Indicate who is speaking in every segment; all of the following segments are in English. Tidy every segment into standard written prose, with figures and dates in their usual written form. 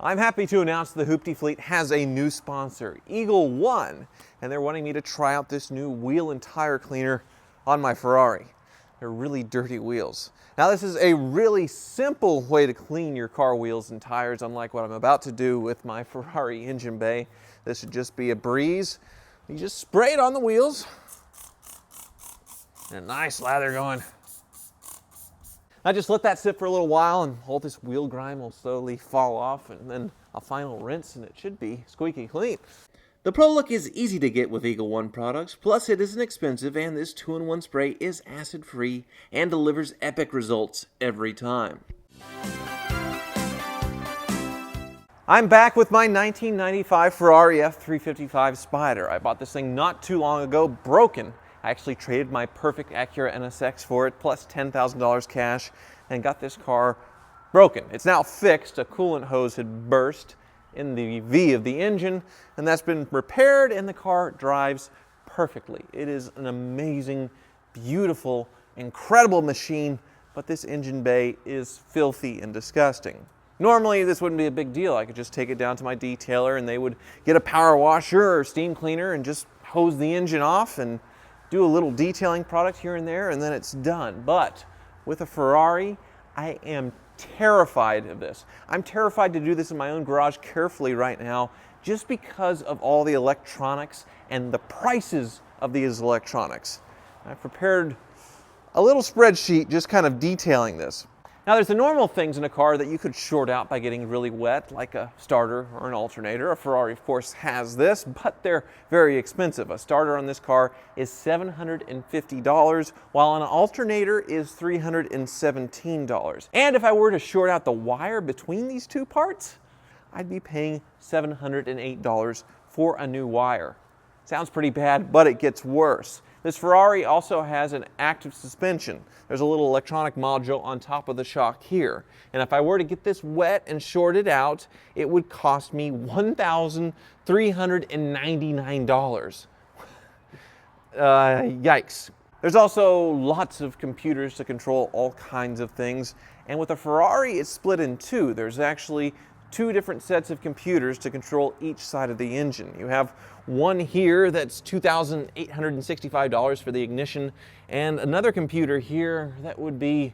Speaker 1: I'm happy to announce the Hoopty Fleet has a new sponsor, Eagle One, and they're wanting me to try out this new wheel and tire cleaner on my Ferrari. They're really dirty wheels. Now this is a really simple way to clean your car wheels and tires, unlike what I'm about to do with my Ferrari engine bay. This should just be a breeze. You just spray it on the wheels. And a nice lather going. I just let that sit for a little while and all this wheel grime will slowly fall off, and then a final rinse and it should be squeaky clean. The Pro Look is easy to get with Eagle One products, plus it isn't expensive, and this 2-in-1 spray is acid-free and delivers epic results every time. I'm back with my 1995 Ferrari F355 Spider. I bought this thing not too long ago, broken. I actually traded my perfect Acura NSX for it, plus $10,000 cash, and got this car broken. It's now fixed. A coolant hose had burst in the V of the engine, and that's been repaired, and the car drives perfectly. It is an amazing, beautiful, incredible machine, but this engine bay is filthy and disgusting. Normally, this wouldn't be a big deal. I could just take it down to my detailer, and they would get a power washer or steam cleaner and just hose the engine off and do a little detailing product here and there, and then it's done. But with a Ferrari, I am terrified of this. I'm terrified to do this in my own garage carefully right now, just because of all the electronics and the prices of these electronics. I've prepared a little spreadsheet just kind of detailing this. Now there's the normal things in a car that you could short out by getting really wet, like a starter or an alternator. A Ferrari, of course, has this, but they're very expensive. A starter on this car is $750, while an alternator is $317. And if I were to short out the wire between these two parts, I'd be paying $708 for a new wire. Sounds pretty bad, but it gets worse. This Ferrari also has an active suspension. There's a little electronic module on top of the shock here. And if I were to get this wet and shorted out, it would cost me $1,399. Yikes. There's also lots of computers to control all kinds of things. And with a Ferrari, it's split in two. There's actually two different sets of computers to control each side of the engine. You have one here that's $2,865 for the ignition, and another computer here that would be,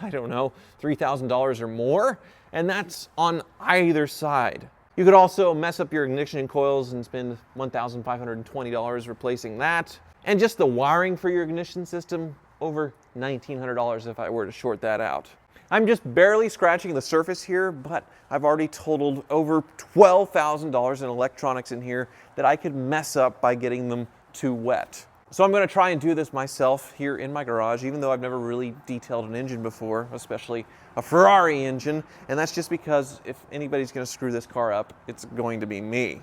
Speaker 1: I don't know, $3,000 or more, and that's on either side. You could also mess up your ignition coils and spend $1,520 replacing that. And just the wiring for your ignition system, over $1,900 if I were to short that out. I'm just barely scratching the surface here, but I've already totaled over $12,000 in electronics in here that I could mess up by getting them too wet. So I'm going to try and do this myself here in my garage, even though I've never really detailed an engine before, especially a Ferrari engine, and that's just because if anybody's going to screw this car up, it's going to be me.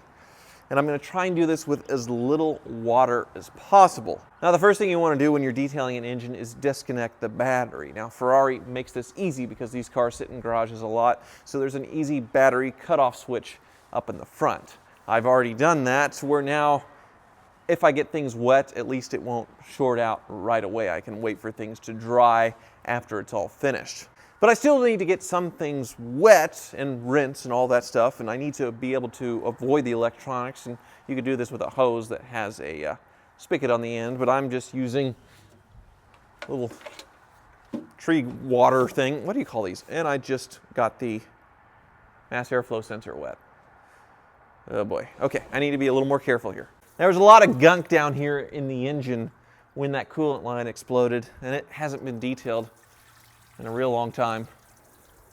Speaker 1: And I'm going to try and do this with as little water as possible. Now the first thing you want to do when you're detailing an engine is disconnect the battery. Now Ferrari makes this easy because these cars sit in garages a lot, so there's an easy battery cutoff switch up in the front. I've already done that, so we're now, if I get things wet, at least it won't short out right away. I can wait for things to dry after it's all finished. But I still need to get some things wet and rinse and all that stuff, and I need to be able to avoid the electronics, and you could do this with a hose that has a spigot on the end, but I'm just using a little tree water thing. What do you call these? And I just got the mass airflow sensor wet. Oh boy. Okay, I need to be a little more careful here. There was a lot of gunk down here in the engine when that coolant line exploded, and it hasn't been detailed in a real long time.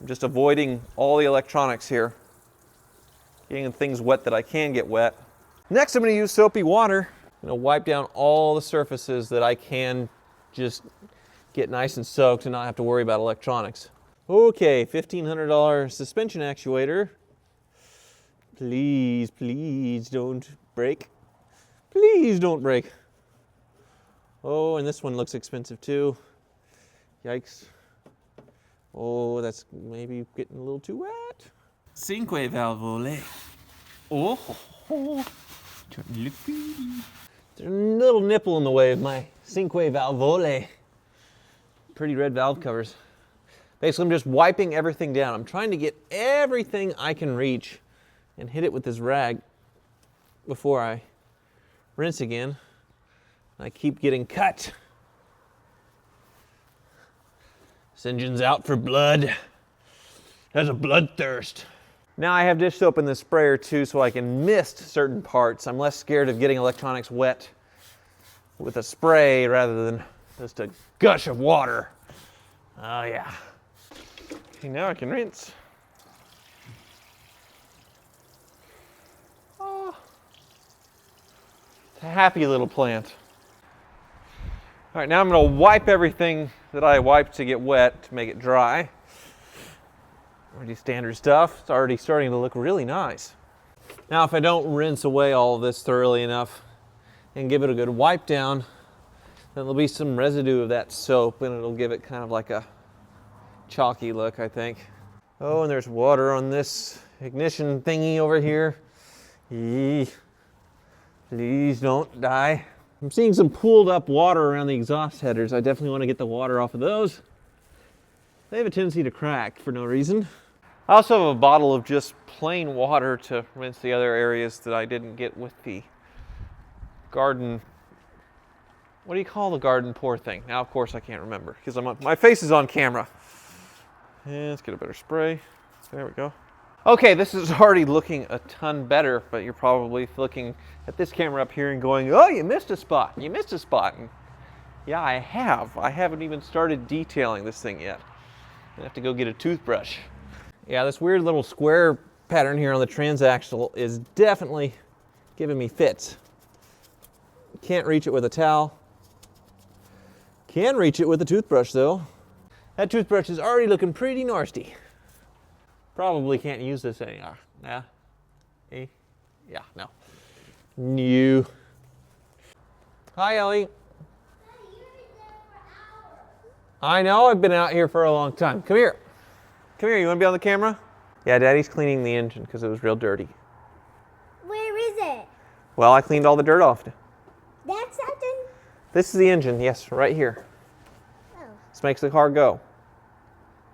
Speaker 1: I'm just avoiding all the electronics here, getting things wet that I can get wet. Next, I'm going to use soapy water. I'm going to wipe down all the surfaces that I can just get nice and soaked and not have to worry about electronics. Okay, $1,500 suspension actuator. Please, please don't break. Please don't break. Oh, and this one looks expensive too. Yikes. Oh, that's maybe getting a little too wet. Cinque valvole. Oh, starting to look pretty. There's a little nipple in the way of my Cinque valvole. Pretty red valve covers. Basically, I'm just wiping everything down. I'm trying to get everything I can reach and hit it with this rag before I rinse again. I keep getting cut. This engine's out for blood. Has a bloodthirst. Now I have dish soap in the sprayer too, so I can mist certain parts. I'm less scared of getting electronics wet with a spray rather than just a gush of water. Oh yeah. Okay, now I can rinse. Oh, it's a happy little plant. All right, now I'm going to wipe everything that I wiped to get wet to make it dry. Already standard stuff. It's already starting to look really nice. Now if I don't rinse away all of this thoroughly enough and give it a good wipe down, then there'll be some residue of that soap and it'll give it kind of like a chalky look, I think. Oh, and there's water on this ignition thingy over here. Eee. Please don't die. I'm seeing some pooled up water around the exhaust headers. I definitely want to get the water off of those. They have a tendency to crack for no reason. I also have a bottle of just plain water to rinse the other areas that I didn't get with the garden. What do you call the garden pour thing? Now, of course, I can't remember because my face is on camera. And let's get a better spray. There we go. Okay, this is already looking a ton better, but you're probably looking at this camera up here and going, oh, you missed a spot. You missed a spot. And yeah, I have. I haven't even started detailing this thing yet. I have to go get a toothbrush. Yeah, this weird little square pattern here on the transaxle is definitely giving me fits. Can't reach it with a towel. Can reach it with a toothbrush though. That toothbrush is already looking pretty nasty. Probably can't use this anymore. Yeah? Yeah, no. New. Hi, Ellie. I know, I've been out here for a long time. Come here. Come here, you want to be on the camera? Yeah, Daddy's cleaning the engine because it was real dirty.
Speaker 2: Where is it?
Speaker 1: Well, I cleaned all the dirt off.
Speaker 2: That's something?
Speaker 1: This is the engine, yes, right here.
Speaker 2: Oh.
Speaker 1: This makes the car go.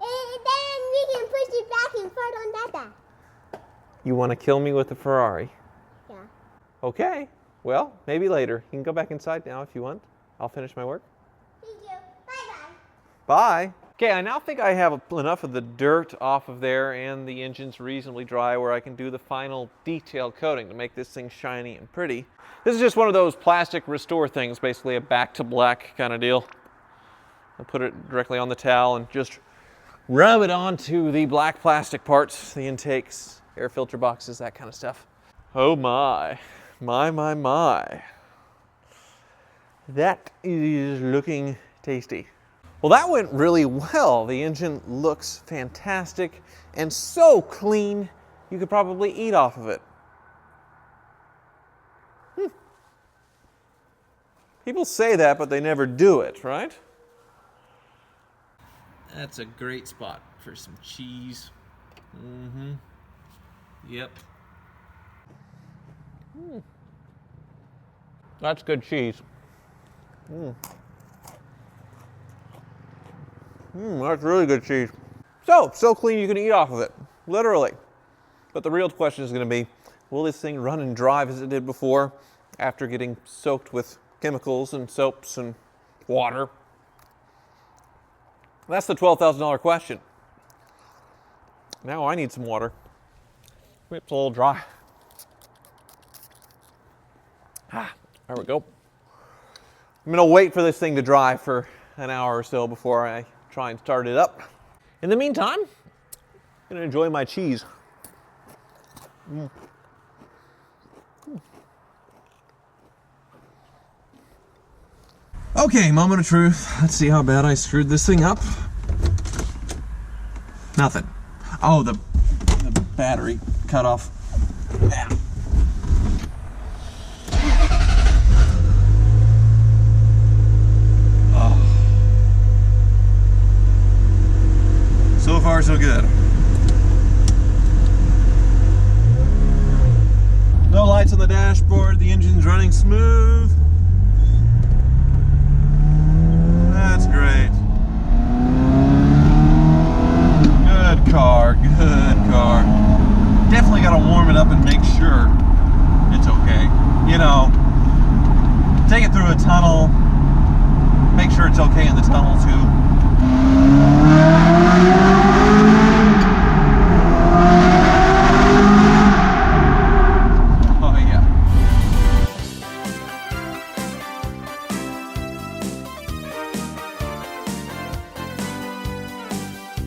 Speaker 2: And then we can push it back and forth on that.
Speaker 1: You want to kill me with the Ferrari?
Speaker 2: Yeah.
Speaker 1: Okay, well, maybe later. You can go back inside now if you want. I'll finish my work.
Speaker 2: Thank you. Bye-bye.
Speaker 1: Bye. Okay, I now think I have enough of the dirt off of there and the engine's reasonably dry where I can do the final detail coating to make this thing shiny and pretty. This is just one of those plastic restore things, basically a back to black kind of deal. I'll put it directly on the towel and just rub it onto the black plastic parts, the intakes, air filter boxes, that kind of stuff. Oh my. My. That is looking tasty. Well, that went really well. The engine looks fantastic and so clean, you could probably eat off of it. People say that, but they never do it, right? That's a great spot for some cheese. Yep. That's good cheese. That's really good cheese. So clean you can eat off of it, literally. But the real question is going to be, will this thing run and drive as it did before after getting soaked with chemicals and soaps and water? That's the $12,000 question. Now I need some water. It's a little dry. There we go. I'm going to wait for this thing to dry for an hour or so before I try and start it up. In the meantime, I'm going to enjoy my cheese. Okay, moment of truth. Let's see how bad I screwed this thing up. Nothing. Oh, the battery cut off. Yeah. So far, so good. No lights on the dashboard. The engine's running smooth. That's great.
Speaker 3: car, good car. Definitely got to warm it up and make sure it's okay. You know, take it through a tunnel, make sure it's okay in the tunnel too.